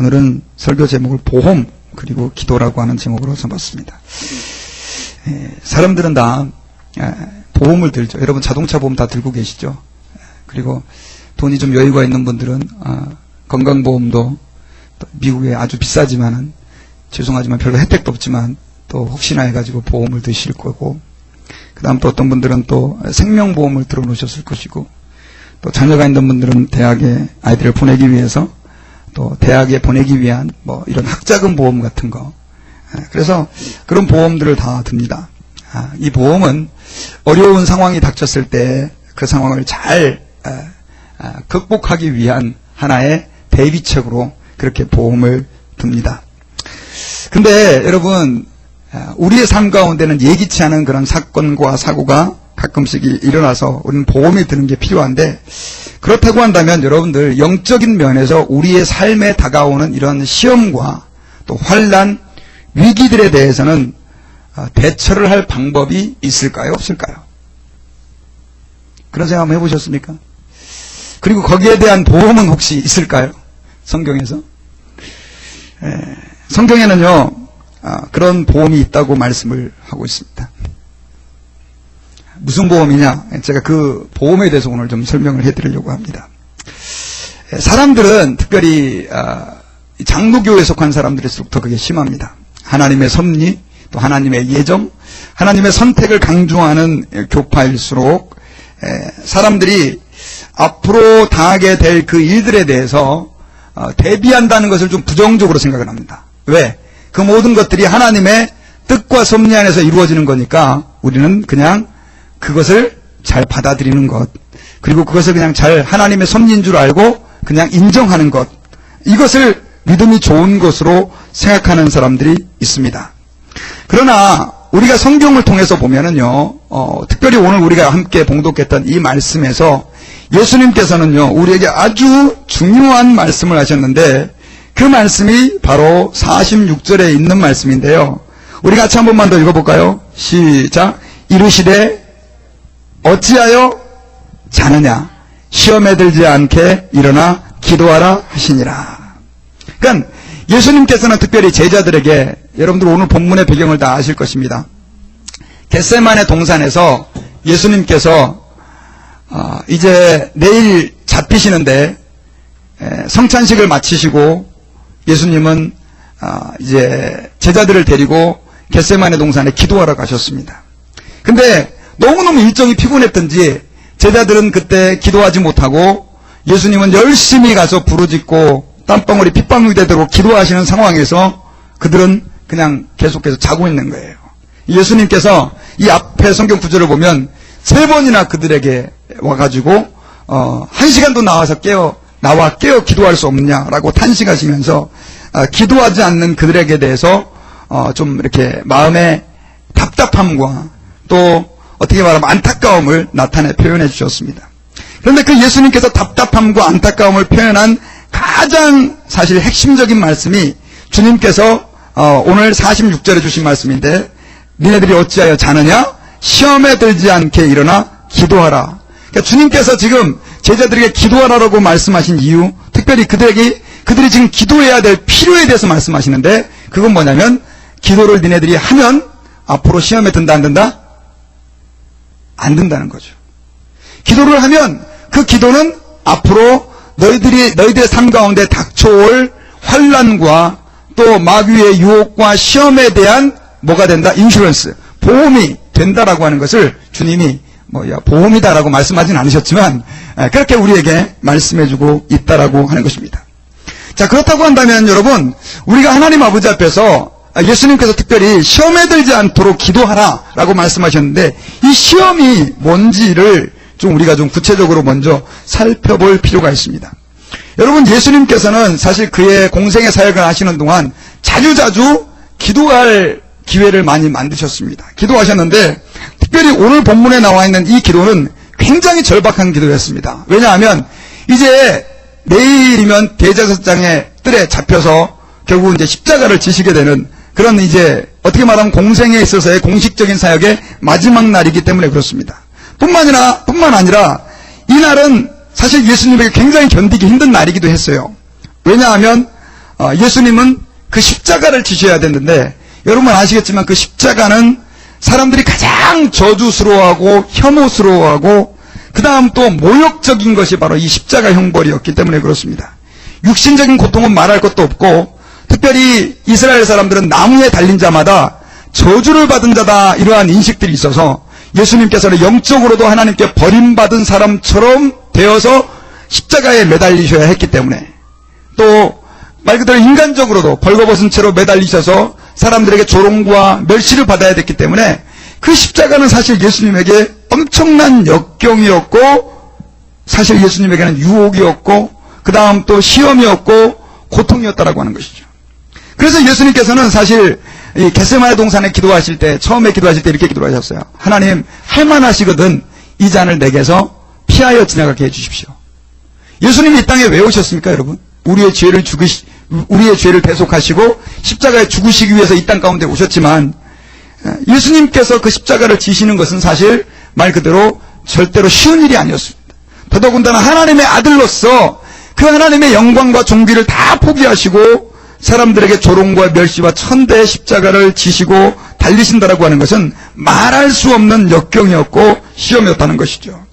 오늘은 설교 제목을 보험 그리고 기도라고 하는 제목으로 잡았습니다. 사람들은 다 보험을 들죠. 여러분 자동차 보험 다 들고 계시죠? 그리고 돈이 좀 여유가 있는 분들은 건강보험도 미국에 아주 비싸지만은 죄송하지만 별로 혜택도 없지만 또 혹시나 해가지고 보험을 드실 거고, 그 다음 또 어떤 분들은 또 생명보험을 들어놓으셨을 것이고, 또 자녀가 있는 분들은 대학에 아이들을 보내기 위해서 또 대학에 보내기 위한 뭐 이런 학자금 보험 같은 거, 그래서 그런 보험들을 다 듭니다. 이 보험은 어려운 상황이 닥쳤을 때 그 상황을 잘 극복하기 위한 하나의 대비책으로 그렇게 보험을 듭니다. 근데 여러분, 우리의 삶 가운데는 예기치 않은 그런 사건과 사고가 가끔씩 일어나서 우리는 보험이 드는 게 필요한데, 그렇다고 한다면 여러분들 영적인 면에서 우리의 삶에 다가오는 이런 시험과 또 환난, 위기들에 대해서는 대처를 할 방법이 있을까요? 없을까요? 그런 생각 한번 해보셨습니까? 그리고 거기에 대한 보험은 혹시 있을까요? 성경에서? 성경에는요, 그런 보험이 있다고 말씀을 하고 있습니다. 무슨 보험이냐? 제가 그 보험에 대해서 오늘 좀 설명을 해드리려고 합니다. 사람들은 특별히 장로교에 속한 사람들일수록 더 그게 심합니다. 하나님의 섭리, 또 하나님의 예정, 하나님의 선택을 강조하는 교파일수록 사람들이 앞으로 당하게 될 그 일들에 대해서 대비한다는 것을 좀 부정적으로 생각을 합니다. 왜? 그 모든 것들이 하나님의 뜻과 섭리 안에서 이루어지는 거니까 우리는 그냥 그것을 잘 받아들이는 것, 그리고 그것을 그냥 잘 하나님의 섭리인 줄 알고 그냥 인정하는 것, 이것을 믿음이 좋은 것으로 생각하는 사람들이 있습니다. 그러나 우리가 성경을 통해서 보면은요, 특별히 오늘 우리가 함께 봉독했던 이 말씀에서 예수님께서는요, 우리에게 아주 중요한 말씀을 하셨는데, 그 말씀이 바로 46절에 있는 말씀인데요. 우리 같이 한 번만 더 읽어볼까요? 시작. 이르시되 어찌하여 자느냐? 시험에 들지 않게 일어나 기도하라 하시니라. 그러니까 예수님께서는 특별히 제자들에게, 여러분들 오늘 본문의 배경을 다 아실 것입니다. 겟세마네 동산에서 예수님께서 이제 내일 잡히시는데 성찬식을 마치시고 예수님은 이제 제자들을 데리고 겟세마네 동산에 기도하러 가셨습니다. 근데 너무너무 일정이 피곤했던지 제자들은 그때 기도하지 못하고 예수님은 열심히 가서 부르짖고 땀방울이 핏방울이 되도록 기도하시는 상황에서 그들은 그냥 계속해서 자고 있는 거예요. 예수님께서 이 앞에 성경 구절을 보면 3번이나 그들에게 와가지고 1시간도 나와 깨어 기도할 수 없냐라고 탄식하시면서 기도하지 않는 그들에게 대해서 좀 이렇게 마음의 답답함과 또 어떻게 말하면 안타까움을 나타내 표현해 주셨습니다. 그런데 그 예수님께서 답답함과 안타까움을 표현한 가장 사실 핵심적인 말씀이 주님께서 오늘 46절에 주신 말씀인데, 니네들이 어찌하여 자느냐? 시험에 들지 않게 일어나 기도하라. 그러니까 주님께서 지금 제자들에게 기도하라고 말씀하신 이유, 특별히 그들이 지금 기도해야 될 필요에 대해서 말씀하시는데, 그건 뭐냐면 기도를 니네들이 하면 앞으로 시험에 든다 안 든다? 안 든다는 거죠. 기도를 하면 그 기도는 앞으로 너희들의 삶 가운데 닥쳐올 환난과 또 마귀의 유혹과 시험에 대한 뭐가 된다? 인슈런스, 보험이 된다라고 하는 것을 주님이 보험이다라고 말씀하진 않으셨지만 그렇게 우리에게 말씀해주고 있다라고 하는 것입니다. 자, 그렇다고 한다면 여러분, 우리가 하나님 아버지 앞에서 예수님께서 특별히 시험에 들지 않도록 기도하라라고 말씀하셨는데, 이 시험이 뭔지를 좀 우리가 좀 구체적으로 먼저 살펴볼 필요가 있습니다. 여러분, 예수님께서는 사실 그의 공생의 사역을 하시는 동안 자주자주 기도할 기회를 많이 만드셨습니다. 기도하셨는데 특별히 오늘 본문에 나와 있는 이 기도는 굉장히 절박한 기도였습니다. 왜냐하면 이제 내일이면 대제사장의 뜰에 잡혀서 결국 이제 십자가를 지시게 되는 그런 이제 어떻게 말하면 공생에 있어서의 공식적인 사역의 마지막 날이기 때문에 그렇습니다. 뿐만 아니라 이 날은 사실 예수님에게 굉장히 견디기 힘든 날이기도 했어요. 왜냐하면 예수님은 그 십자가를 지셔야 됐는데, 여러분 아시겠지만 그 십자가는 사람들이 가장 저주스러워하고 혐오스러워하고 그 다음 또 모욕적인 것이 바로 이 십자가 형벌이었기 때문에 그렇습니다. 육신적인 고통은 말할 것도 없고, 특별히 이스라엘 사람들은 나무에 달린 자마다 저주를 받은 자다, 이러한 인식들이 있어서 예수님께서는 영적으로도 하나님께 버림받은 사람처럼 되어서 십자가에 매달리셔야 했기 때문에, 또 말 그대로 인간적으로도 벌거벗은 채로 매달리셔서 사람들에게 조롱과 멸시를 받아야 됐기 때문에 그 십자가는 사실 예수님에게 엄청난 역경이었고, 사실 예수님에게는 유혹이었고, 그 다음 또 시험이었고 고통이었다라고 하는 것이죠. 그래서 예수님께서는 사실 이 겟세마네 동산에 기도하실 때, 처음에 기도하실 때 이렇게 기도하셨어요. 하나님, 할만하시거든 이 잔을 내게서 피하여 지나가게 해주십시오. 예수님이 이 땅에 왜 오셨습니까, 여러분? 우리의 죄를 대속하시고 십자가에 죽으시기 위해서 이 땅 가운데 오셨지만, 예수님께서 그 십자가를 지시는 것은 사실 말 그대로 절대로 쉬운 일이 아니었습니다. 더더군다나 하나님의 아들로서 그 하나님의 영광과 존귀를 다 포기하시고 사람들에게 조롱과 멸시와 천대의 십자가를 지시고 달리신다라고 하는 것은 말할 수 없는 역경이었고 시험이었다는 것이죠.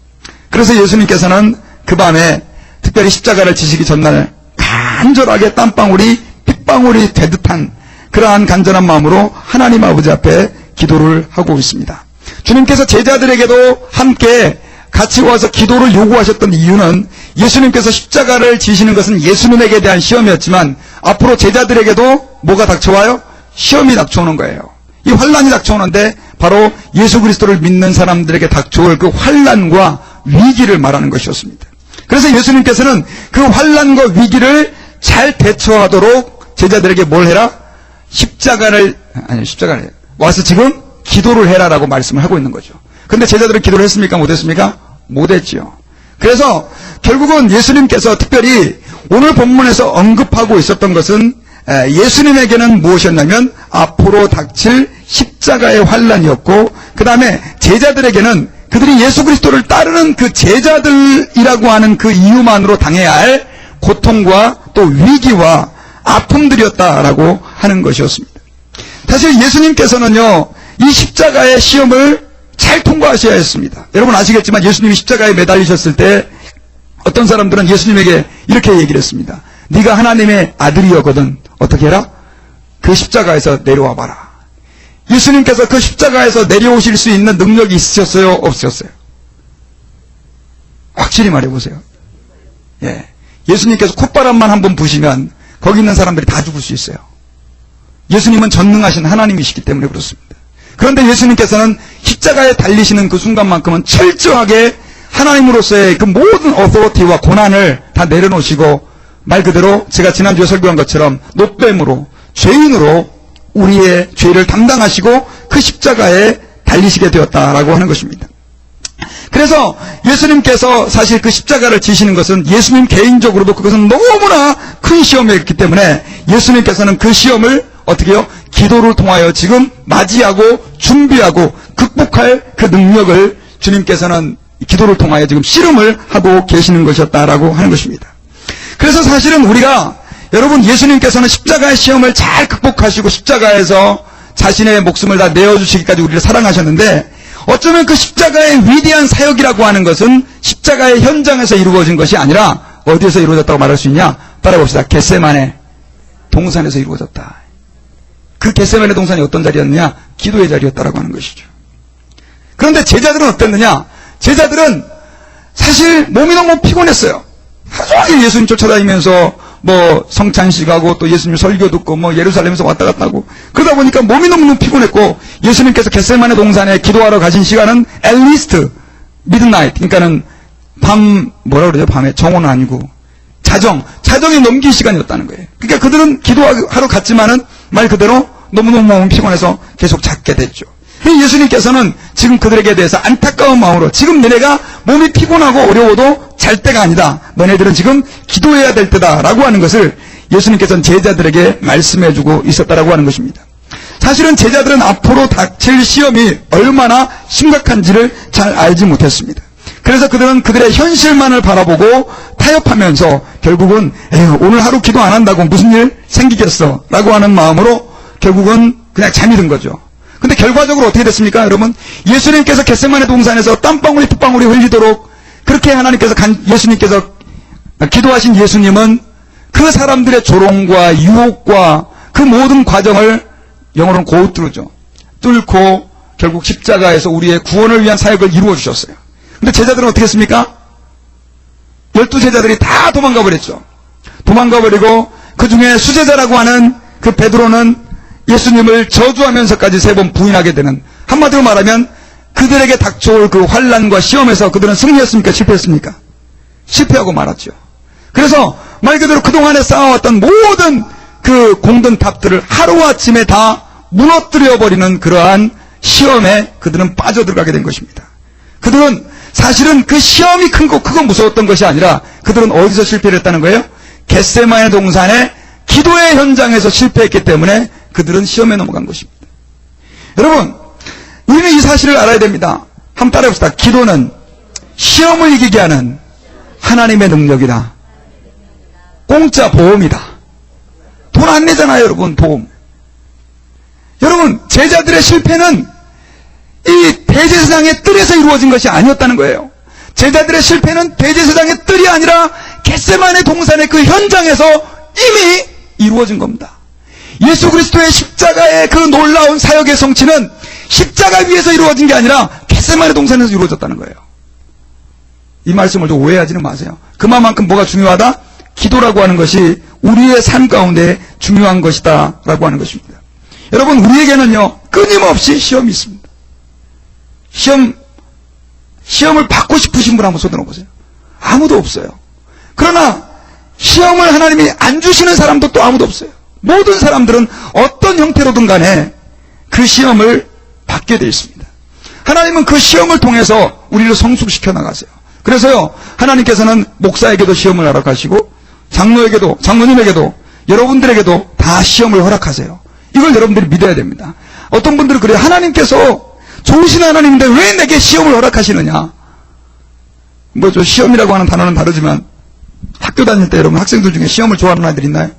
그래서 예수님께서는 그 밤에 특별히 십자가를 지시기 전날 간절하게 땀방울이 핏방울이 되듯한 그러한 간절한 마음으로 하나님 아버지 앞에 기도를 하고 있습니다. 주님께서 제자들에게도 함께 같이 와서 기도를 요구하셨던 이유는, 예수님께서 십자가를 지시는 것은 예수님에게 대한 시험이었지만 앞으로 제자들에게도 뭐가 닥쳐와요? 시험이 닥쳐오는 거예요. 이 환난이 닥쳐오는데 바로 예수 그리스도를 믿는 사람들에게 닥쳐올 그 환난과 위기를 말하는 것이었습니다. 그래서 예수님께서는 그 환난과 위기를 잘 대처하도록 제자들에게 뭘 해라? 십자가를 와서 지금 기도를 해라라고 말씀을 하고 있는 거죠. 근데 제자들은 기도를 했습니까? 못했습니까? 못했지요. 그래서 결국은 예수님께서 특별히 오늘 본문에서 언급하고 있었던 것은 예수님에게는 무엇이었냐면 앞으로 닥칠 십자가의 환난이었고, 그 다음에 제자들에게는 그들이 예수 그리스도를 따르는 그 제자들이라고 하는 그 이유만으로 당해야 할 고통과 또 위기와 아픔들이었다라고 하는 것이었습니다. 사실 예수님께서는요, 이 십자가의 시험을 잘 통과하셔야 했습니다. 여러분 아시겠지만 예수님이 십자가에 매달리셨을 때 어떤 사람들은 예수님에게 이렇게 얘기를 했습니다. 네가 하나님의 아들이었거든 어떻게 해라? 그 십자가에서 내려와 봐라. 예수님께서 그 십자가에서 내려오실 수 있는 능력이 있으셨어요? 없으셨어요? 확실히 말해보세요. 예. 예수님께서 콧바람만 한번 부시면 거기 있는 사람들이 다 죽을 수 있어요. 예수님은 전능하신 하나님이시기 때문에 그렇습니다. 그런데 예수님께서는 십자가에 달리시는 그 순간만큼은 철저하게 하나님으로서의 그 모든 어토리티와 고난을 다 내려놓으시고, 말 그대로 제가 지난주에 설교한 것처럼 노뱀으로, 죄인으로 우리의 죄를 담당하시고 그 십자가에 달리시게 되었다라고 하는 것입니다. 그래서 예수님께서 사실 그 십자가를 지시는 것은 예수님 개인적으로도 그것은 너무나 큰 시험이었기 때문에 예수님께서는 그 시험을 어떻게 해요? 기도를 통하여 지금 맞이하고 준비하고 극복할 그 능력을 주님께서는 기도를 통하여 지금 씨름을 하고 계시는 것이었다라고 하는 것입니다. 그래서 사실은 우리가, 여러분 예수님께서는 십자가의 시험을 잘 극복하시고 십자가에서 자신의 목숨을 다 내어주시기까지 우리를 사랑하셨는데, 어쩌면 그 십자가의 위대한 사역이라고 하는 것은 십자가의 현장에서 이루어진 것이 아니라 어디에서 이루어졌다고 말할 수 있냐? 따라봅시다. 겟세마네 동산에서 이루어졌다. 그 겟세마네 동산이 어떤 자리였느냐? 기도의 자리였다라고 하는 것이죠. 그런데 제자들은 어땠느냐? 제자들은 사실 몸이 너무 피곤했어요. 하루 종일 예수님 쫓아다니면서 성찬식 하고 또 예수님 설교 듣고 예루살렘에서 왔다 갔다 하고 그러다 보니까 몸이 너무 피곤했고, 예수님께서 겟세마네 동산에 기도하러 가신 시간은 at least midnight, 그러니까는 밤에 정오는 아니고 자정이 넘길 시간이었다는 거예요. 그러니까 그들은 기도하러 갔지만은 말 그대로 너무너무 피곤해서 계속 잤게 됐죠. 예수님께서는 지금 그들에게 대해서 안타까운 마음으로, 지금 너네가 몸이 피곤하고 어려워도 잘 때가 아니다. 너네들은 지금 기도해야 될 때다라고 하는 것을 예수님께서는 제자들에게 말씀해주고 있었다라고 하는 것입니다. 사실은 제자들은 앞으로 닥칠 시험이 얼마나 심각한지를 잘 알지 못했습니다. 그래서 그들은 그들의 현실만을 바라보고 타협하면서 결국은 에휴, 오늘 하루 기도 안 한다고 무슨 일 생기겠어 라고 하는 마음으로 결국은 그냥 잠이 든 거죠. 근데 결과적으로 어떻게 됐습니까? 여러분, 예수님께서 겟세마네 동산에서 땀방울이 핏방울이 흘리도록 그렇게 하나님께서 예수님께서 기도하신 예수님은 그 사람들의 조롱과 유혹과 그 모든 과정을 영어로는 고우뚫죠. 뚫고 결국 십자가에서 우리의 구원을 위한 사역을 이루어 주셨어요. 근데 제자들은 어떻게 했습니까? 12제자들이 다 도망가 버렸죠. 도망가 버리고 그 중에 수제자라고 하는 그 베드로는 예수님을 저주하면서까지 3번 부인하게 되는, 한마디로 말하면 그들에게 닥쳐올 그 환난과 시험에서 그들은 승리했습니까? 실패했습니까? 실패하고 말았죠. 그래서 말 그대로 그동안에 쌓아왔던 모든 그 공든탑들을 하루아침에 다 무너뜨려버리는 그러한 시험에 그들은 빠져들어가게 된 것입니다. 그들은 사실은 그 시험이 크고 무서웠던 것이 아니라 그들은 어디서 실패를 했다는 거예요? 겟세마네 동산의 기도의 현장에서 실패했기 때문에 그들은 시험에 넘어간 것입니다. 여러분, 우리는 이 사실을 알아야 됩니다. 한번 따라해봅시다. 기도는 시험을 이기게 하는 하나님의 능력이다. 공짜 보험이다. 돈 안 내잖아요, 여러분, 보험. 여러분, 제자들의 실패는 이 대제사장의 뜰에서 이루어진 것이 아니었다는 거예요. 제자들의 실패는 대제사장의 뜰이 아니라 겟세마네 동산의 그 현장에서 이미 이루어진 겁니다. 예수 그리스도의 십자가의 그 놀라운 사역의 성취는 십자가 위에서 이루어진 게 아니라 겟세마네 동산에서 이루어졌다는 거예요. 이 말씀을 좀 오해하지는 마세요. 그만큼 뭐가 중요하다? 기도라고 하는 것이 우리의 삶 가운데 중요한 것이다 라고 하는 것입니다. 여러분, 우리에게는요 끊임없이 시험이 있습니다. 시험을 받고 싶으신 분 한번 손 들어보세요. 아무도 없어요. 그러나 시험을 하나님이 안 주시는 사람도 또 아무도 없어요. 모든 사람들은 어떤 형태로든 간에 그 시험을 받게 되어 있습니다. 하나님은 그 시험을 통해서 우리를 성숙시켜 나가세요. 그래서요, 하나님께서는 목사에게도 시험을 허락하시고 장로에게도, 장로님에게도, 여러분들에게도 다 시험을 허락하세요. 이걸 여러분들이 믿어야 됩니다. 어떤 분들은 그래요. 하나님께서 좋으신 하나님인데 왜 내게 시험을 허락하시느냐. 뭐 저 시험이라고 하는 단어는 다르지만 학교 다닐 때 여러분 학생들 중에 시험을 좋아하는 아이들 있나요?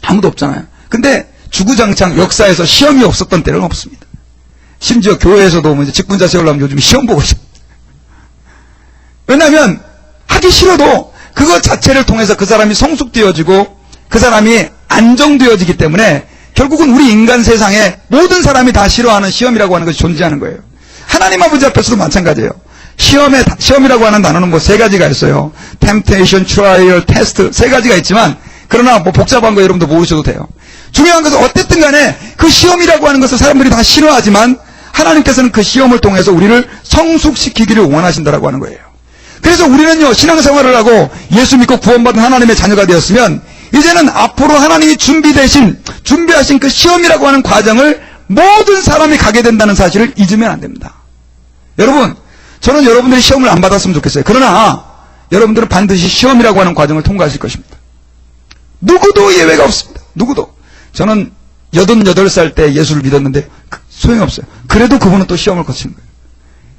아무도 없잖아요. 근데 주구장창 역사에서 시험이 없었던 때는 없습니다. 심지어 교회에서도 뭐 이제 직분자 세우려면 요즘 시험 보고 있습니다. 왜냐하면 하기 싫어도 그것 자체를 통해서 그 사람이 성숙되어지고 그 사람이 안정되어지기 때문에 결국은 우리 인간 세상에 모든 사람이 다 싫어하는 시험이라고 하는 것이 존재하는 거예요. 하나님 아버지 앞에서도 마찬가지예요. 시험이라고 하는 단어는 뭐 3가지가 있어요. temptation, trial, test 3가지가 있지만 그러나 뭐 복잡한 거 여러분도 모르셔도 돼요. 중요한 것은 어쨌든 간에 그 시험이라고 하는 것을 사람들이 다 싫어하지만 하나님께서는 그 시험을 통해서 우리를 성숙시키기를 원하신다라고 하는 거예요. 그래서 우리는요, 신앙생활을 하고 예수 믿고 구원받은 하나님의 자녀가 되었으면 이제는 앞으로 하나님이 준비하신 그 시험이라고 하는 과정을 모든 사람이 가게 된다는 사실을 잊으면 안 됩니다. 여러분, 저는 여러분들이 시험을 안 받았으면 좋겠어요. 그러나 여러분들은 반드시 시험이라고 하는 과정을 통과하실 것입니다. 누구도 예외가 없습니다. 누구도. 저는 88살 때 예수를 믿었는데 소용없어요. 그래도 그분은 또 시험을 거치는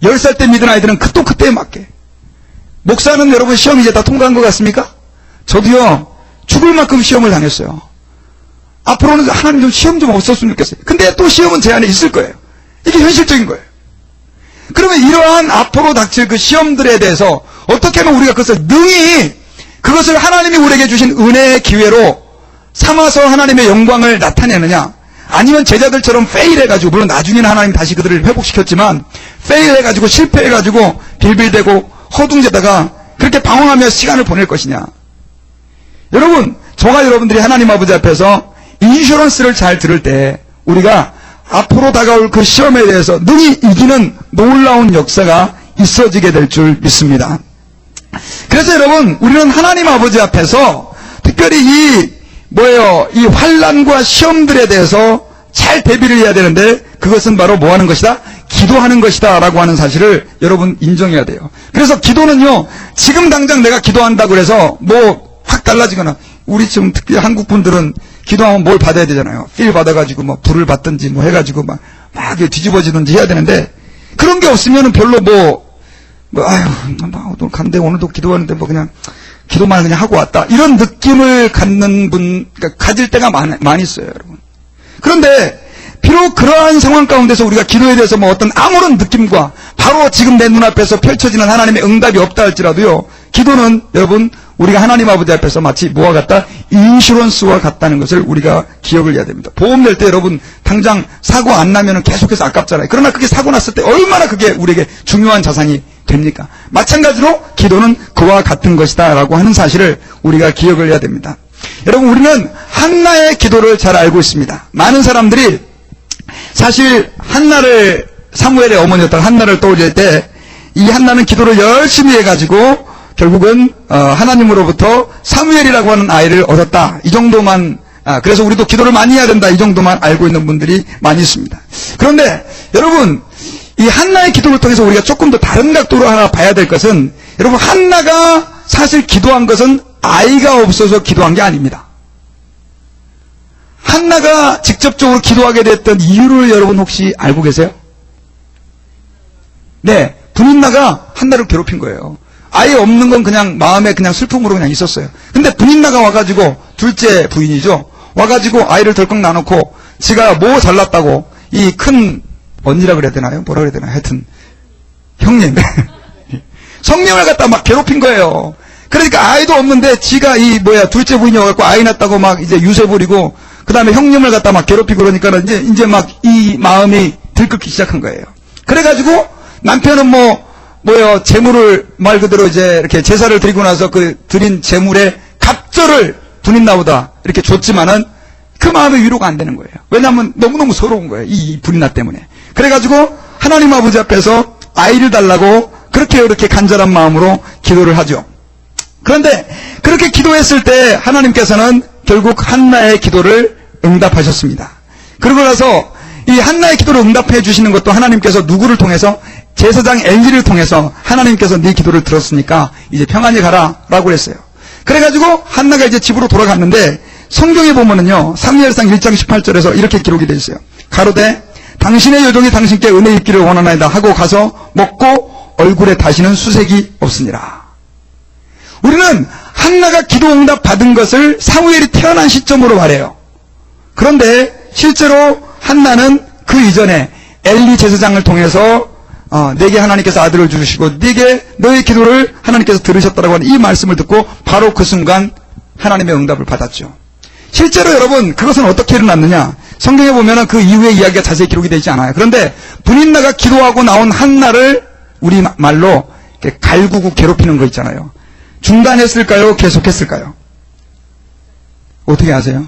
거예요. 10살 때 믿은 아이들은 또 그때에 맞게. 목사는 여러분 시험 이제 다 통과한 것 같습니까? 저도요, 죽을 만큼 시험을 당했어요. 앞으로는 하나님 좀 시험 좀 없었으면 좋겠어요. 근데 또 시험은 제 안에 있을 거예요. 이게 현실적인 거예요. 그러면 이러한 앞으로 닥칠 그 시험들에 대해서 어떻게 하면 우리가 그것을 하나님이 우리에게 주신 은혜의 기회로 삼아서 하나님의 영광을 나타내느냐, 아니면 제자들처럼 페일해가지고, 물론 나중에는 하나님 다시 그들을 회복시켰지만 페일해가지고 실패해가지고 빌빌대고 허둥대다가 그렇게 방황하며 시간을 보낼 것이냐. 여러분, 저가 여러분들이 하나님 아버지 앞에서 인슈런스를 잘 들을 때 우리가 앞으로 다가올 그 시험에 대해서 능히 이기는 놀라운 역사가 있어지게 될 줄 믿습니다. 그래서 여러분, 우리는 하나님 아버지 앞에서 특별히 이 환난과 시험들에 대해서 잘 대비를 해야 되는데 그것은 바로 뭐 하는 것이다? 기도하는 것이다 라고 하는 사실을 여러분 인정해야 돼요. 그래서 기도는요, 지금 당장 내가 기도한다고 해서 뭐 확 달라지거나, 우리 지금 특히 한국 분들은 기도하면 뭘 받아야 되잖아요. 필 받아가지고 뭐 불을 받든지 뭐 해가지고 막 뒤집어지든지 해야 되는데, 그런 게 없으면은 별로 오늘 간대, 오늘도 기도하는데 그냥, 기도만 그냥 하고 왔다. 이런 느낌을 갖는 그러니까 가질 때가 많이 있어요, 여러분. 그런데, 비록 그러한 상황 가운데서 우리가 기도에 대해서 어떤 아무런 느낌과 바로 지금 내 눈앞에서 펼쳐지는 하나님의 응답이 없다 할지라도요, 기도는 여러분, 우리가 하나님 아버지 앞에서 마치 뭐와 같다? 인슈런스와 같다는 것을 우리가 기억을 해야 됩니다. 보험 낼 때 여러분, 당장 사고 안 나면 계속해서 아깝잖아요. 그러나 그게 사고 났을 때 얼마나 그게 우리에게 중요한 자산이 됩니까? 마찬가지로 기도는 그와 같은 것이다 라고 하는 사실을 우리가 기억을 해야 됩니다. 여러분, 우리는 한나의 기도를 잘 알고 있습니다. 많은 사람들이 사실 한나를, 사무엘의 어머니였던 한나를 떠올릴 때 이 한나는 기도를 열심히 해가지고 결국은 하나님으로부터 사무엘이라고 하는 아이를 얻었다. 이 정도만, 그래서 우리도 기도를 많이 해야 된다. 이 정도만 알고 있는 분들이 많이 있습니다. 그런데 여러분, 이 한나의 기도를 통해서 우리가 조금 더 다른 각도로 하나 봐야 될 것은, 여러분, 한나가 사실 기도한 것은 아이가 없어서 기도한 게 아닙니다. 한나가 직접적으로 기도하게 됐던 이유를 여러분 혹시 알고 계세요? 네, 분인나가 한나를 괴롭힌 거예요. 아이 없는 건 그냥 마음에 그냥 슬픔으로 그냥 있었어요. 근데 분인나가 와가지고, 둘째 부인이죠. 와가지고 아이를 덜컥 나놓고 지가 뭐 잘났다고 이 큰 언니라 그래야 되나요? 뭐라 그래야 되나요? 하여튼 형님 성령을 갖다 막 괴롭힌 거예요. 그러니까 아이도 없는데 지가 둘째 부인이 와갖고 아이 낳았다고 막 이제 유세 부리고 그 다음에 형님을 갖다 막 괴롭히고 그러니까 이제 막 이 마음이 들끓기 시작한 거예요. 그래가지고 남편은 재물을 말 그대로 이제 이렇게 제사를 드리고 나서 그 드린 제물의 갑절을 분인나보다 이렇게 줬지만은 그 마음의 위로가 안 되는 거예요. 왜냐하면 너무너무 서러운 거예요. 이 분인나 때문에. 그래가지고 하나님 아버지 앞에서 아이를 달라고 그렇게 간절한 마음으로 기도를 하죠. 그런데 그렇게 기도했을 때 하나님께서는 결국 한나의 기도를 응답하셨습니다. 그러고 나서 이 한나의 기도를 응답해 주시는 것도 하나님께서 누구를 통해서? 제사장 엘리를 통해서 하나님께서 네 기도를 들었으니까 이제 평안히 가라라고 그랬어요. 그래가지고 한나가 이제 집으로 돌아갔는데 성경에 보면은요, 사무엘상 1장 18절에서 이렇게 기록이 되어 있어요. 가로되 당신의 여종이 당신께 은혜 입기를 원하나이다 하고 가서 먹고 얼굴에 다시는 수색이 없으니라. 우리는 한나가 기도 응답 받은 것을 사무엘이 태어난 시점으로 말해요. 그런데 실제로 한나는 그 이전에 엘리 제사장을 통해서 내게 하나님께서 아들을 주시고 네게 너의 기도를 하나님께서 들으셨다라고 하는 이 말씀을 듣고 바로 그 순간 하나님의 응답을 받았죠. 실제로 여러분, 그것은 어떻게 일어났느냐? 성경에 보면은 그 이후의 이야기가 자세히 기록이 되지 않아요. 그런데 분인나가 기도하고 나온 한나를 우리 말로 갈구고 괴롭히는 거 있잖아요. 중단했을까요? 계속했을까요? 어떻게 아세요?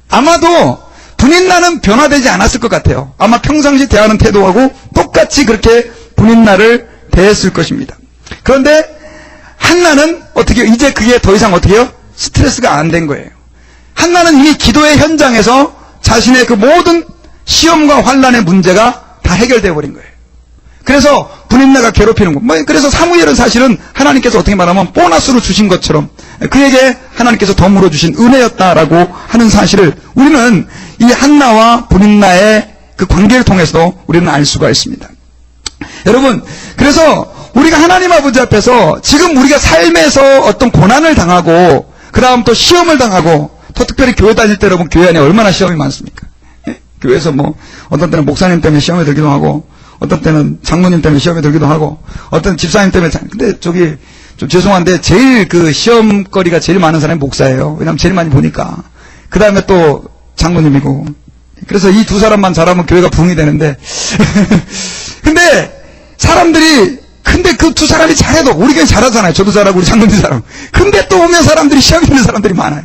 아마도 분인나는 변화되지 않았을 것 같아요. 아마 평상시 대하는 태도하고 똑같이 그렇게 분인나를 대했을 것입니다. 그런데 한나는 어떻게 이제 그게 더 이상 어떻게 해요? 스트레스가 안 된 거예요. 한나는 이미 기도의 현장에서 자신의 그 모든 시험과 환난의 문제가 다 해결되어 버린 거예요. 그래서 분인나가 괴롭히는 거. 그래서 사무엘은 사실은 하나님께서 어떻게 말하면 보너스로 주신 것처럼 그에게 하나님께서 덤으로 주신 은혜였다라고 하는 사실을 우리는 이 한나와 분인나의 그 관계를 통해서도 우리는 알 수가 있습니다. 여러분, 그래서 우리가 하나님 아버지 앞에서 지금 우리가 삶에서 어떤 고난을 당하고 그 다음 또 시험을 당하고 더 특별히 교회 다닐 때 여러분 교회 안에 얼마나 시험이 많습니까? 교회에서 어떤 때는 목사님 때문에 시험에 들기도 하고 어떤 때는 장모님 때문에 시험에 들기도 하고 어떤 집사님 때문에 근데 좀 죄송한데 제일 그 시험거리가 제일 많은 사람이 목사예요. 왜냐하면 제일 많이 보니까. 그 다음에 또 장모님이고. 그래서 이 두 사람만 잘하면 교회가 부흥이 되는데 근데 그 두 사람이 잘해도 우리 교회 잘하잖아요. 저도 잘하고 우리 장모님도 잘하고. 근데 또 오면 사람들이 시험 드는 사람들이 많아요.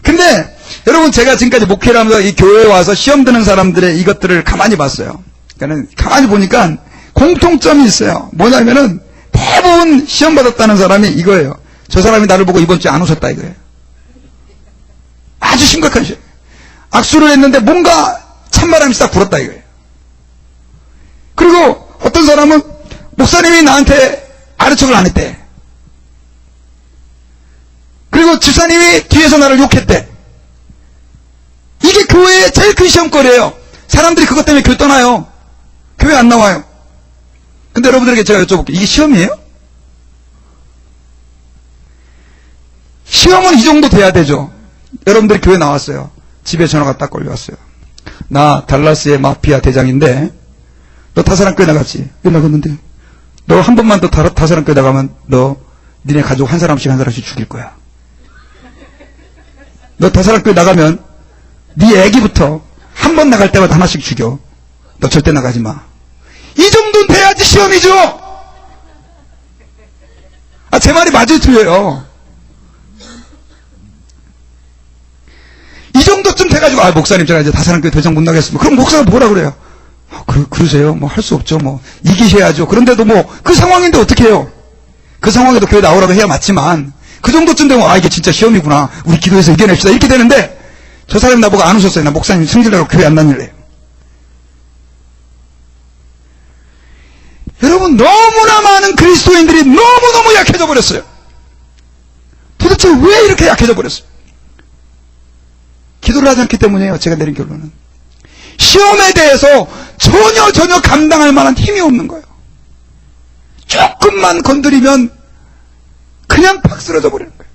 근데 여러분, 제가 지금까지 목회를 하면서 이 교회에 와서 시험 드는 사람들의 이것들을 가만히 봤어요. 그러니까 가만히 보니까 공통점이 있어요. 뭐냐면은 대부분 시험 받았다는 사람이 이거예요. 저 사람이 나를 보고 이번 주에 안 오셨다 이거예요. 아주 심각한 시험. 악수를 했는데 뭔가 찬바람이 싹 불었다 이거예요. 그리고 어떤 사람은 목사님이 나한테 아는 척을 안 했대. 그리고 집사님이 뒤에서 나를 욕했대. 이게 교회의 제일 큰 시험거리예요. 사람들이 그것 때문에 교회 떠나요. 교회 안 나와요. 근데 여러분들에게 제가 여쭤볼게요. 이게 시험이에요? 시험은 이 정도 돼야 되죠. 여러분들이 교회 나왔어요. 집에 전화가 딱 걸려왔어요. 나 달라스의 마피아 대장인데 너 다사랑 교회 나갔지? 왜 나갔는데? 너 한 번만 더 다사랑 교회 나가면 너 니네 가족 한 사람씩 죽일 거야. 너 다사랑 교회 나가면 네 애기부터 한 번 나갈 때마다 하나씩 죽여. 너 절대 나가지 마. 이 정도는 돼야지 시험이죠. 제 말이 맞을 틀려요. 이 정도쯤 돼가지고 목사님 제가 이제 다사랑 교회 대장 못 나겠습니다. 그럼 목사가 뭐라 그래요? 그러세요? 뭐 할 수 없죠. 뭐 이기셔야죠. 그런데도 뭐 그 상황인데 어떻게 해요? 그 상황에도 교회 나오라고 해야 맞지만 그 정도쯤 되면 이게 진짜 시험이구나. 우리 기도해서 이겨냅시다. 이렇게 되는데 저 사람이 나보고 안 웃었어요. 나 목사님 승질나고 교회 안 다닐래요. 여러분, 너무나 많은 그리스도인들이 너무너무 약해져 버렸어요. 도대체 왜 이렇게 약해져 버렸어요? 기도를 하지 않기 때문이에요. 제가 내린 결론은. 시험에 대해서 전혀 감당할 만한 힘이 없는 거예요. 조금만 건드리면 그냥 팍 쓰러져 버리는 거예요.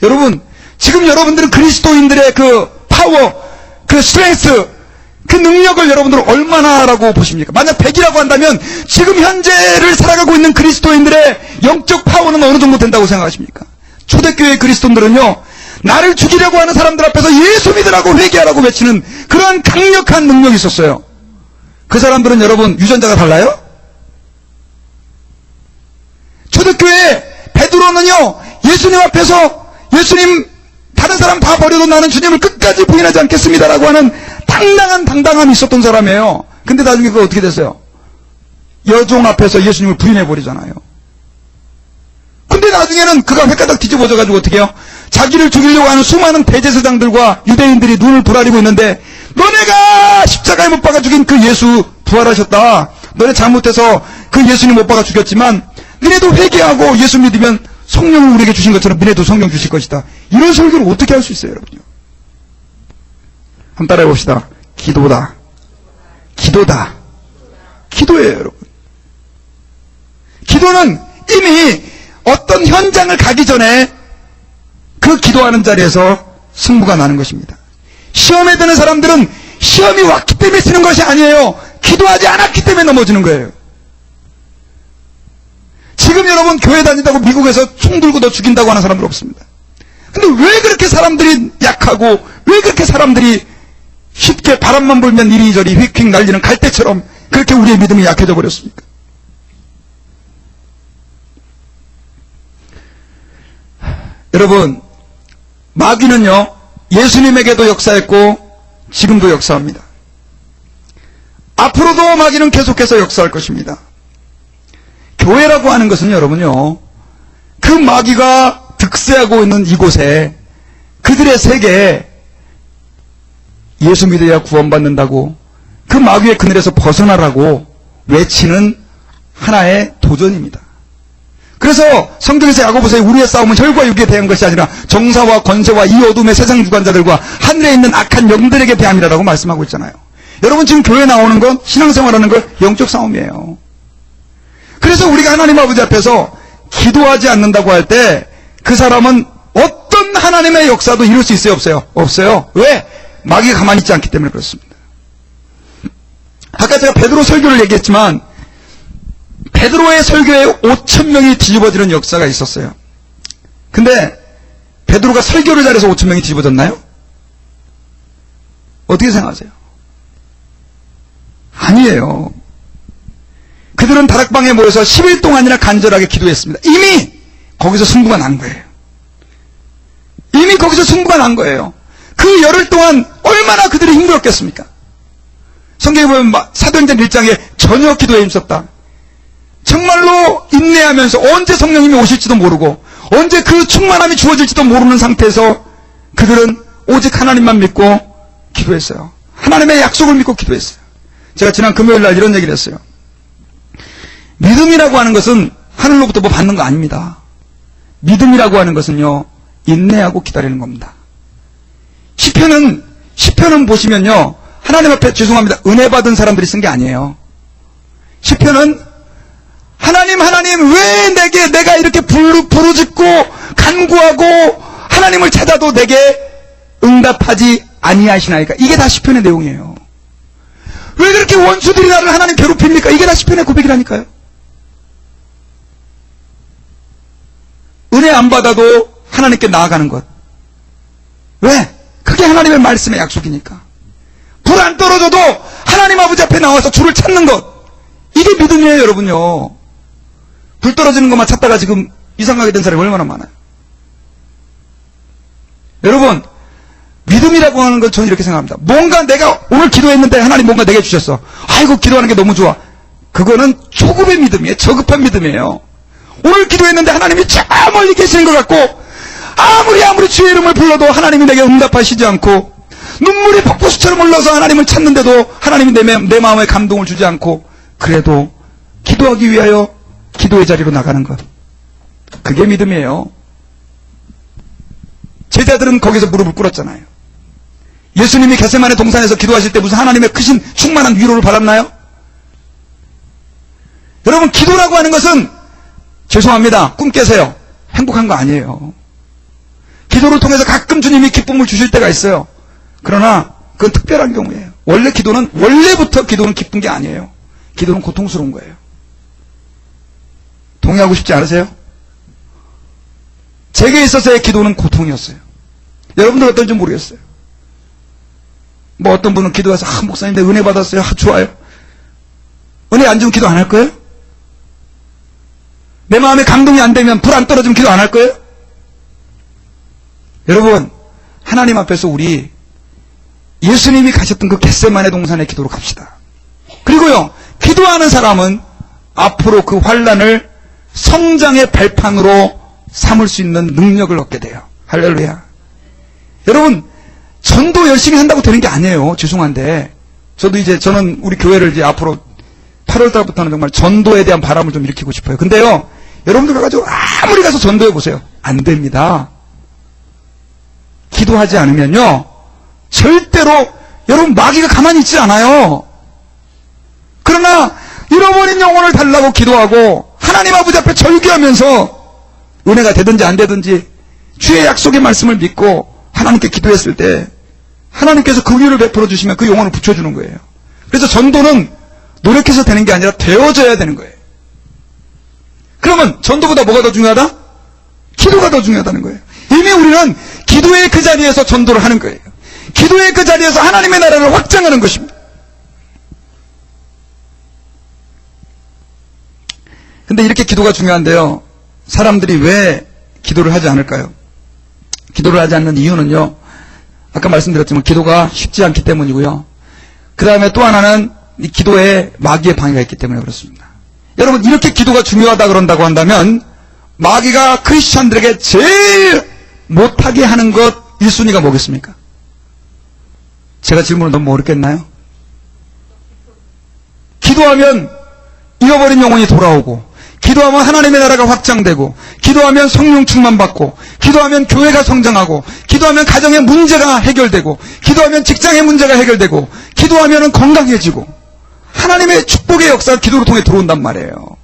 여러분, 지금 여러분들은 그리스도인들의 그 파워, 그 스트렝스, 그 능력을 여러분들은 얼마나라고 보십니까? 만약 100이라고 한다면 지금 현재를 살아가고 있는 그리스도인들의 영적 파워는 어느 정도 된다고 생각하십니까? 초대교회 그리스도인들은요, 나를 죽이려고 하는 사람들 앞에서 예수 믿으라고 회개하라고 외치는 그러한 강력한 능력이 있었어요. 그 사람들은 여러분 유전자가 달라요? 초대교회 베드로는요, 예수님 앞에서 예수님 다른 사람 다 버려도 나는 주님을 끝까지 부인하지 않겠습니다라고 하는 당당함이 있었던 사람이에요. 근데 나중에 그거 어떻게 됐어요? 여종 앞에서 예수님을 부인해버리잖아요. 근데 나중에는 그가 획가닥 뒤집어져가지고 어떻게 해요? 자기를 죽이려고 하는 수많은 대제사장들과 유대인들이 눈을 부라리고 있는데 너네가 십자가에 못 박아 죽인 그 예수 부활하셨다. 너네 잘못해서 그 예수님 못 박아 죽였지만 너네도 회개하고 예수 믿으면 성령을 우리에게 주신 것처럼 너네도 성령 주실 것이다. 이런 설교를 어떻게 할 수 있어요, 여러분요? 한번 따라해 봅시다. 기도다. 기도다. 기도예요, 여러분. 기도는 이미 어떤 현장을 가기 전에 그 기도하는 자리에서 승부가 나는 것입니다. 시험에 드는 사람들은 시험이 왔기 때문에 쓰는 것이 아니에요. 기도하지 않았기 때문에 넘어지는 거예요. 지금 여러분 교회 다닌다고 미국에서 총 들고 너 죽인다고 하는 사람들 없습니다. 근데 왜 그렇게 사람들이 약하고 왜 그렇게 사람들이 쉽게 바람만 불면 이리저리 휙휙 날리는 갈대처럼 그렇게 우리의 믿음이 약해져 버렸습니까? 여러분, 마귀는요, 예수님에게도 역사했고 지금도 역사합니다. 앞으로도 마귀는 계속해서 역사할 것입니다. 교회라고 하는 것은 여러분요, 그 마귀가 득세하고 있는 이곳에 그들의 세계에 예수 믿어야 구원받는다고 그 마귀의 그늘에서 벗어나라고 외치는 하나의 도전입니다. 그래서 성경에서 야고보서에 우리의 싸움은 혈과 육에 대한 것이 아니라 정사와 권세와 이 어둠의 세상 주관자들과 하늘에 있는 악한 영들에게 대함이라고 말씀하고 있잖아요. 여러분 지금 교회 나오는 건 신앙생활하는 건 영적 싸움이에요. 그래서 우리가 하나님 아버지 앞에서 기도하지 않는다고 할 때 그 사람은 어떤 하나님의 역사도 이룰 수 있어요? 없어요? 없어요. 왜? 마귀가 가만히 있지 않기 때문에 그렇습니다. 아까 제가 베드로 설교를 얘기했지만 베드로의 설교에 5,000명이 뒤집어지는 역사가 있었어요. 근데 베드로가 설교를 잘해서 5,000명이 뒤집어졌나요? 어떻게 생각하세요? 아니에요. 그들은 다락방에 모여서 10일 동안이나 간절하게 기도했습니다. 이미 거기서 승부가 난 거예요. 이미 거기서 승부가 난 거예요. 그 열흘 동안 얼마나 그들이 힘들었겠습니까? 성경에 보면 사도행전 1장에 저녁 기도에 힘썼다. 정말로 인내하면서 언제 성령님이 오실지도 모르고 언제 그 충만함이 주어질지도 모르는 상태에서 그들은 오직 하나님만 믿고 기도했어요. 하나님의 약속을 믿고 기도했어요. 제가 지난 금요일 날 이런 얘기를 했어요. 믿음이라고 하는 것은 하늘로부터 뭐 받는 거 아닙니다. 믿음이라고 하는 것은요, 인내하고 기다리는 겁니다. 시편은 보시면요, 하나님 앞에 죄송합니다. 은혜 받은 사람들이 쓴 게 아니에요. 시편은 하나님 왜 내가 이렇게 부르짖고 간구하고 하나님을 찾아도 내게 응답하지 아니하시나이까. 이게 다 시편의 내용이에요. 왜 그렇게 원수들이 나를 하나님 괴롭힙니까? 이게 다 시편의 고백이라니까요. 은혜 안 받아도 하나님께 나아가는 것. 왜? 그게 하나님의 말씀의 약속이니까. 불 안 떨어져도 하나님 아버지 앞에 나와서 주를 찾는 것. 이게 믿음이에요, 여러분요. 불 떨어지는 것만 찾다가 지금 이상하게 된 사람이 얼마나 많아요. 여러분, 믿음이라고 하는 건 저는 이렇게 생각합니다. 뭔가 내가 오늘 기도했는데 하나님 뭔가 내게 주셨어. 아이고, 기도하는 게 너무 좋아. 그거는 초급의 믿음이에요. 저급한 믿음이에요. 오늘 기도했는데 하나님이 저 멀리 계시는 것 같고 아무리 주의 이름을 불러도 하나님이 내게 응답하시지 않고 눈물이 폭포수처럼 흘러서 하나님을 찾는데도 하나님이 내 마음에 감동을 주지 않고 그래도 기도하기 위하여 기도의 자리로 나가는 것. 그게 믿음이에요. 제자들은 거기서 무릎을 꿇었잖아요. 예수님이 겟세마네 동산에서 기도하실 때 무슨 하나님의 크신 충만한 위로를 받았나요? 여러분, 기도라고 하는 것은 죄송합니다. 꿈 깨세요. 행복한 거 아니에요. 기도를 통해서 가끔 주님이 기쁨을 주실 때가 있어요. 그러나 그건 특별한 경우예요. 원래부터 기도는 기쁜 게 아니에요. 기도는 고통스러운 거예요. 동의하고 싶지 않으세요? 제게 있어서의 기도는 고통이었어요. 여러분들 어떤지 모르겠어요. 뭐 어떤 분은 기도해서 목사님 내 은혜 받았어요. 좋아요. 은혜 안 주면 기도 안 할 거예요? 내 마음에 감동이 안 되면 불 안 떨어지면 기도 안 할 거예요? 여러분, 하나님 앞에서 우리 예수님이 가셨던 그 겟세마네 동산의 기도로 갑시다. 그리고요, 기도하는 사람은 앞으로 그 환난을 성장의 발판으로 삼을 수 있는 능력을 얻게 돼요. 할렐루야. 여러분, 전도 열심히 한다고 되는 게 아니에요. 죄송한데. 저는 우리 교회를 이제 앞으로 8월달부터는 정말 전도에 대한 바람을 좀 일으키고 싶어요. 근데요, 여러분들 가가지고 아무리 가서 전도해 보세요. 안 됩니다. 기도하지 않으면요, 절대로 여러분 마귀가 가만히 있지 않아요. 그러나 잃어버린 영혼을 달라고 기도하고 하나님 아버지 앞에 절규하면서 은혜가 되든지 안 되든지 주의 약속의 말씀을 믿고 하나님께 기도했을 때 하나님께서 그 위를 베풀어 주시면 그 영혼을 붙여주는 거예요. 그래서 전도는 노력해서 되는 게 아니라 되어져야 되는 거예요. 그러면 전도보다 뭐가 더 중요하다? 기도가 더 중요하다는 거예요. 이미 우리는 기도의 그 자리에서 전도를 하는 거예요. 기도의 그 자리에서 하나님의 나라를 확장하는 것입니다. 근데 이렇게 기도가 중요한데요, 사람들이 왜 기도를 하지 않을까요? 기도를 하지 않는 이유는요, 아까 말씀드렸지만 기도가 쉽지 않기 때문이고요, 그 다음에 또 하나는 이 기도에 마귀의 방해가 있기 때문에 그렇습니다. 여러분, 이렇게 기도가 중요하다 그런다고 한다면 마귀가 크리스찬들에게 제일 못하게 하는 것 1순위가 뭐겠습니까? 제가 질문을 너무 어렵겠나요? 기도하면 잃어버린 영혼이 돌아오고, 기도하면 하나님의 나라가 확장되고, 기도하면 성령 충만받고, 기도하면 교회가 성장하고, 기도하면 가정의 문제가 해결되고, 기도하면 직장의 문제가 해결되고, 기도하면 건강해지고, 하나님의 축복의 역사가 기도를 통해 들어온단 말이에요.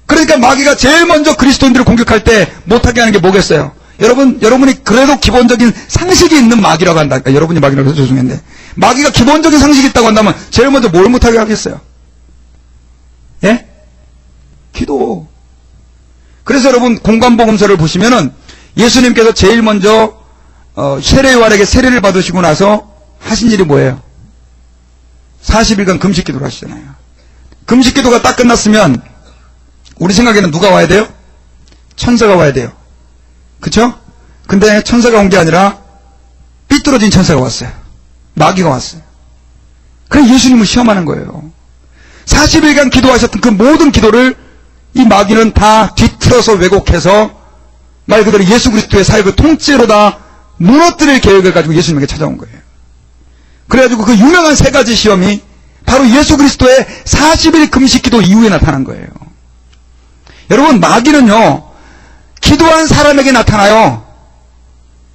그러니까 마귀가 제일 먼저 그리스도인들을 공격할 때 못하게 하는 게 뭐겠어요? 여러분이 그래도 기본적인 상식이 있는 마귀라고 한다니까. 여러분이 마귀라고 해서 죄송했는데, 마귀가 기본적인 상식이 있다고 한다면 제일 먼저 뭘 못하게 하겠어요? 예? 기도. 그래서 여러분, 공관복음서를 보시면은 예수님께서 제일 먼저 세례요한에게 세례를 받으시고 나서 하신 일이 뭐예요? 40일간 금식기도를 하시잖아요. 금식기도가 딱 끝났으면 우리 생각에는 누가 와야 돼요? 천사가 와야 돼요. 그쵸? 근데 천사가 온 게 아니라 삐뚤어진 천사가 왔어요. 마귀가 왔어요. 그래서 예수님을 시험하는 거예요. 40일간 기도하셨던 그 모든 기도를 이 마귀는 다 뒤틀어서 왜곡해서 말 그대로 예수 그리스도의 사역을 통째로 다 무너뜨릴 계획을 가지고 예수님에게 찾아온 거예요. 그래가지고 그 유명한 3가지 시험이 바로 예수 그리스도의 40일 금식기도 이후에 나타난 거예요. 여러분, 마귀는요, 기도한 사람에게 나타나요.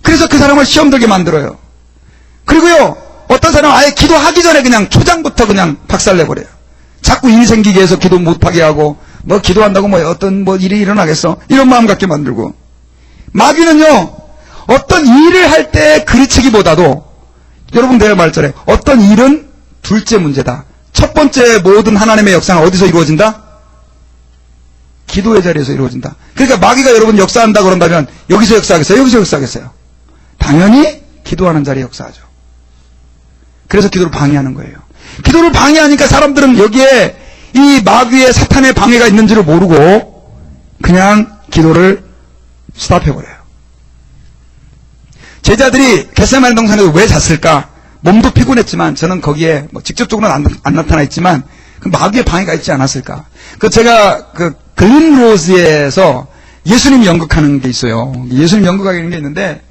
그래서 그 사람을 시험 들게 만들어요. 그리고요, 어떤 사람은 아예 기도하기 전에 그냥 초장부터 그냥 박살내버려요. 자꾸 일 생기게 해서 기도 못하게 하고, 뭐 기도한다고 뭐 어떤 뭐 일이 일어나겠어? 이런 마음 갖게 만들고. 마귀는요, 어떤 일을 할 때 그르치기보다도, 여러분 내가 말했잖아요. 어떤 일은 둘째 문제다. 첫 번째 모든 하나님의 역사는 어디서 이루어진다? 기도의 자리에서 이루어진다. 그러니까 마귀가 여러분 역사한다 그런다면 여기서 역사하겠어요? 여기서 역사하겠어요? 당연히 기도하는 자리에 역사하죠. 그래서 기도를 방해하는 거예요. 기도를 방해하니까 사람들은 여기에 이 마귀의 사탄의 방해가 있는지를 모르고 그냥 기도를 스탑해버려요. 제자들이 겟세마네 동산에서 왜 잤을까? 몸도 피곤했지만 저는 거기에 뭐 직접적으로는 안 나타나 있지만 그 마귀의 방해가 있지 않았을까? 제가 글린로즈에서 예수님 연극하는 게 있어요. 예수님 연극하는 게 있는데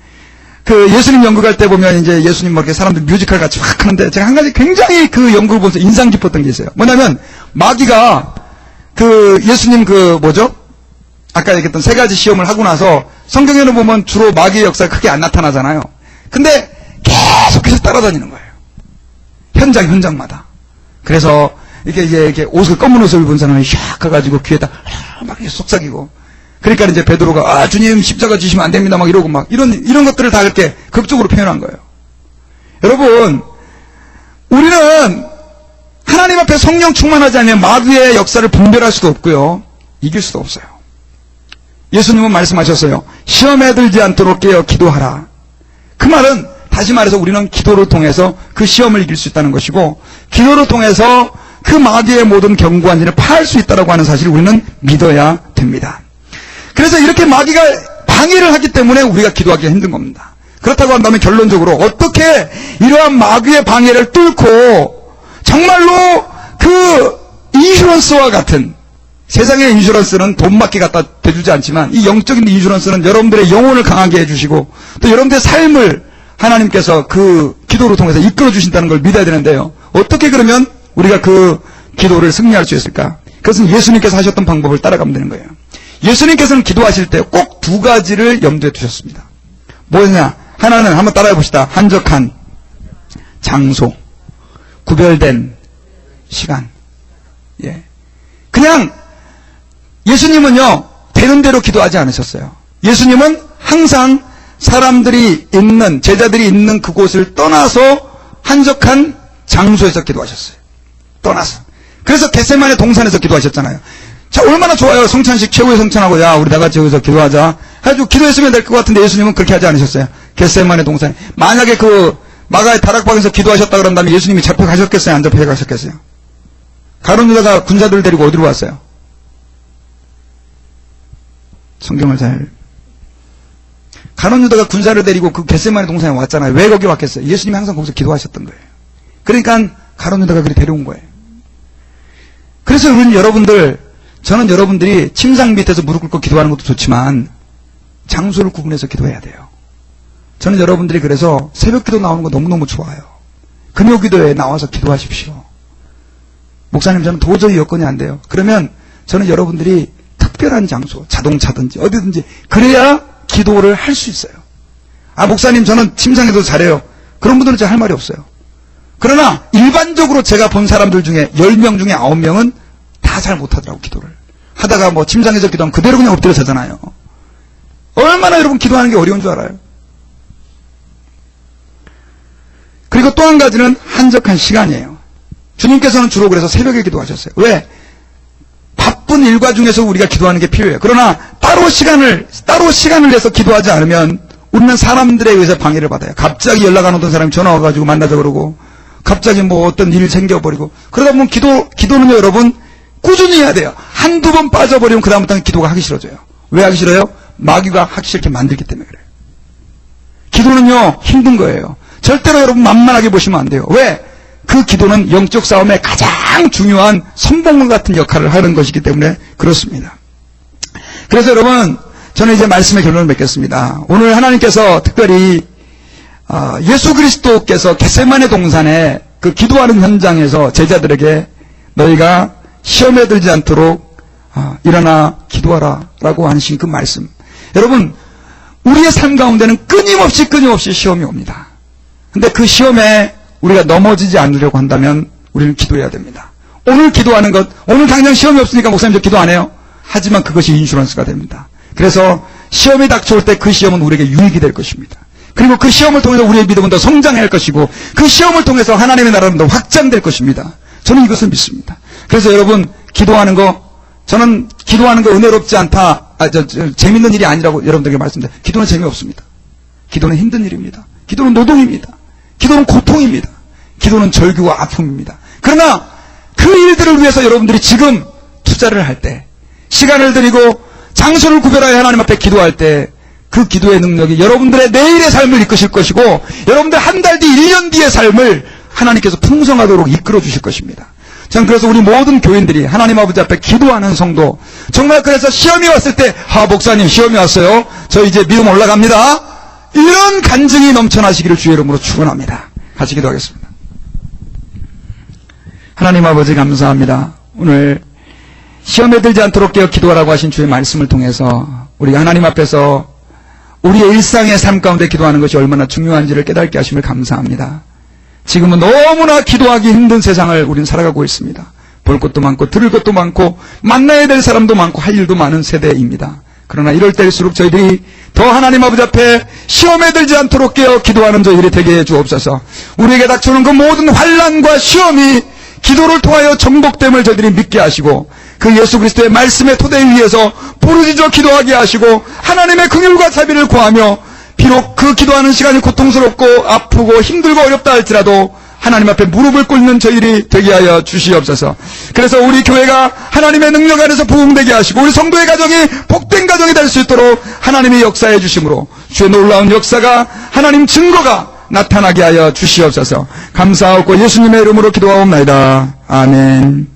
예수님 연극할 때 보면 이제 예수님 뭐 이렇게 사람들 뮤지컬 같이 확 하는데 제가 한 가지 굉장히 그 연극을 보면서 인상 깊었던 게 있어요. 뭐냐면 마귀가 예수님 뭐죠? 아까 얘기했던 세 가지 시험을 하고 나서 성경에는 보면 주로 마귀의 역사가 크게 안 나타나잖아요. 근데 계속해서 따라다니는 거예요. 현장마다. 그래서 이렇게 검은 옷을 입은 사람이 샥 가가지고 귀에다 막 속삭이고. 그러니까 이제 베드로가 주님 십자가 지시면 안 됩니다 막 이러고 막 이런 것들을 다 이렇게 극적으로 표현한 거예요. 여러분, 우리는 하나님 앞에 성령 충만하지 않으면 마귀의 역사를 분별할 수도 없고요. 이길 수도 없어요. 예수님은 말씀하셨어요. 시험에 들지 않도록 깨어 기도하라. 그 말은 다시 말해서 우리는 기도를 통해서 그 시험을 이길 수 있다는 것이고 기도를 통해서 그 마귀의 모든 견고한 일을 파할 수 있다고 하는 사실을 우리는 믿어야 됩니다. 그래서 이렇게 마귀가 방해를 하기 때문에 우리가 기도하기가 힘든 겁니다. 그렇다고 한다면 결론적으로 어떻게 이러한 마귀의 방해를 뚫고 정말로 그 인슈런스와 같은, 세상의 인슈런스는 돈 맞게 갖다 대주지 않지만 이 영적인 인슈런스는 여러분들의 영혼을 강하게 해주시고 또 여러분들의 삶을 하나님께서 그 기도를 통해서 이끌어 주신다는 걸 믿어야 되는데요. 어떻게 그러면 우리가 그 기도를 승리할 수 있을까? 그것은 예수님께서 하셨던 방법을 따라가면 되는 거예요. 예수님께서는 기도하실 때 꼭 두 가지를 염두에 두셨습니다. 뭐냐? 하나는 한번 따라해 봅시다. 한적한 장소, 구별된 시간. 예. 그냥 예수님은요, 되는 대로 기도하지 않으셨어요. 예수님은 항상 사람들이 있는, 제자들이 있는 그곳을 떠나서 한적한 장소에서 기도하셨어요. 떠나서. 그래서 겟세마네 동산에서 기도하셨잖아요. 자, 얼마나 좋아요. 성찬식 최후의 성찬하고, 야, 우리 다 같이 여기서 기도하자. 해가지고 기도했으면 될 것 같은데 예수님은 그렇게 하지 않으셨어요. 겟세마네 동산에. 만약에 마가의 다락방에서 기도하셨다 그런다면 예수님이 잡혀가셨겠어요? 안 잡혀가셨겠어요? 가룟 유다가 군사들을 데리고 어디로 왔어요? 성경을 가룟 유다가 군사를 데리고 그 겟세마네 동산에 왔잖아요. 왜 거기 왔겠어요? 예수님이 항상 거기서 기도하셨던 거예요. 그러니까 가룟 유다가 그리 데려온 거예요. 그래서 저는 여러분들이 침상 밑에서 무릎 꿇고 기도하는 것도 좋지만 장소를 구분해서 기도해야 돼요. 저는 여러분들이 그래서 새벽 기도 나오는 거 너무너무 좋아요. 금요 기도에 나와서 기도하십시오. 목사님, 저는 도저히 여건이 안 돼요. 그러면 저는 여러분들이 특별한 장소, 자동차든지 어디든지 그래야 기도를 할 수 있어요. 목사님, 저는 침상에도 잘해요. 그런 분들은 제가 할 말이 없어요. 그러나 일반적으로 제가 본 사람들 중에 10명 중에 9명은 다 잘 못하더라고. 기도를 하다가 뭐 침상에서 기도하면 그대로 그냥 엎드려 자잖아요. 얼마나 여러분 기도하는 게 어려운 줄 알아요? 그리고 또 한 가지는 한적한 시간이에요. 주님께서는 주로 그래서 새벽에 기도하셨어요. 왜? 바쁜 일과 중에서 우리가 기도하는 게 필요해요. 그러나 따로 시간을 내서 기도하지 않으면 우리는 사람들에 의해서 방해를 받아요. 갑자기 연락 안 오던 사람이 전화 와가지고 만나자 그러고, 갑자기 뭐 어떤 일을 생겨버리고, 그러다 보면 기도는요, 여러분, 꾸준히 해야 돼요. 한두 번 빠져버리면 그다음부터는 기도가 하기 싫어져요. 왜 하기 싫어요? 마귀가 하기 싫게 만들기 때문에 그래요. 기도는요, 힘든 거예요. 절대로 여러분 만만하게 보시면 안 돼요. 왜? 그 기도는 영적 싸움에 가장 중요한 선봉과 같은 역할을 하는 것이기 때문에 그렇습니다. 그래서 여러분, 저는 이제 말씀의 결론을 맺겠습니다. 오늘 하나님께서 특별히 예수 그리스도께서 겟세마네 동산에 그 기도하는 현장에서 제자들에게 너희가 시험에 들지 않도록 일어나 기도하라 라고 하신 그 말씀. 여러분, 우리의 삶 가운데는 끊임없이 시험이 옵니다. 근데 그 시험에 우리가 넘어지지 않으려고 한다면 우리는 기도해야 됩니다. 오늘 기도하는 것, 오늘 당장 시험이 없으니까 목사님 저 기도 안 해요. 하지만 그것이 인슈런스가 됩니다. 그래서 시험이 닥쳐올 때 그 시험은 우리에게 유익이 될 것입니다. 그리고 그 시험을 통해서 우리의 믿음은 더 성장할 것이고 그 시험을 통해서 하나님의 나라는 더 확장될 것입니다. 저는 이것을 믿습니다. 그래서 여러분 기도하는 거, 저는 기도하는 거 은혜롭지 않다, 재밌는 일이 아니라고 여러분들에게 말씀드려요. 기도는 재미없습니다. 기도는 힘든 일입니다. 기도는 노동입니다. 기도는 고통입니다. 기도는 절규와 아픔입니다. 그러나 그 일들을 위해서 여러분들이 지금 투자를 할 때, 시간을 들이고 장소를 구별하여 하나님 앞에 기도할 때 그 기도의 능력이 여러분들의 내일의 삶을 이끄실 것이고 여러분들 한 달 뒤, 1년 뒤의 삶을 하나님께서 풍성하도록 이끌어 주실 것입니다. 저는 그래서 우리 모든 교인들이 하나님 아버지 앞에 기도하는 성도, 정말 그래서 시험이 왔을 때 목사님 시험이 왔어요, 저 이제 믿음 올라갑니다, 이런 간증이 넘쳐나시기를 주의 이름으로 축원합니다. 같이 기도하겠습니다. 하나님 아버지 감사합니다. 오늘 시험에 들지 않도록 깨어 기도하라고 하신 주의 말씀을 통해서 우리가 하나님 앞에서 우리의 일상의 삶 가운데 기도하는 것이 얼마나 중요한지를 깨닫게 하심을 감사합니다. 지금은 너무나 기도하기 힘든 세상을 우리는 살아가고 있습니다. 볼 것도 많고 들을 것도 많고 만나야 될 사람도 많고 할 일도 많은 세대입니다. 그러나 이럴 때일수록 저희들이 더 하나님 아버지 앞에 시험에 들지 않도록 깨어 기도하는 저희들이 되게 해 주옵소서. 우리에게 닥쳐오는 그 모든 환난과 시험이 기도를 통하여 정복됨을 저희들이 믿게 하시고 그 예수 그리스도의 말씀의 토대 위에서 부르짖어 기도하게 하시고 하나님의 긍휼과 자비를 구하며 비록 그 기도하는 시간이 고통스럽고 아프고 힘들고 어렵다 할지라도 하나님 앞에 무릎을 꿇는 저희들이 되게 하여 주시옵소서. 그래서 우리 교회가 하나님의 능력 안에서 부흥되게 하시고 우리 성도의 가정이 복된 가정이 될 수 있도록 하나님이 역사해 주심으로 주의 놀라운 역사가, 하나님 증거가 나타나게 하여 주시옵소서. 감사하고 예수님의 이름으로 기도하옵나이다. 아멘.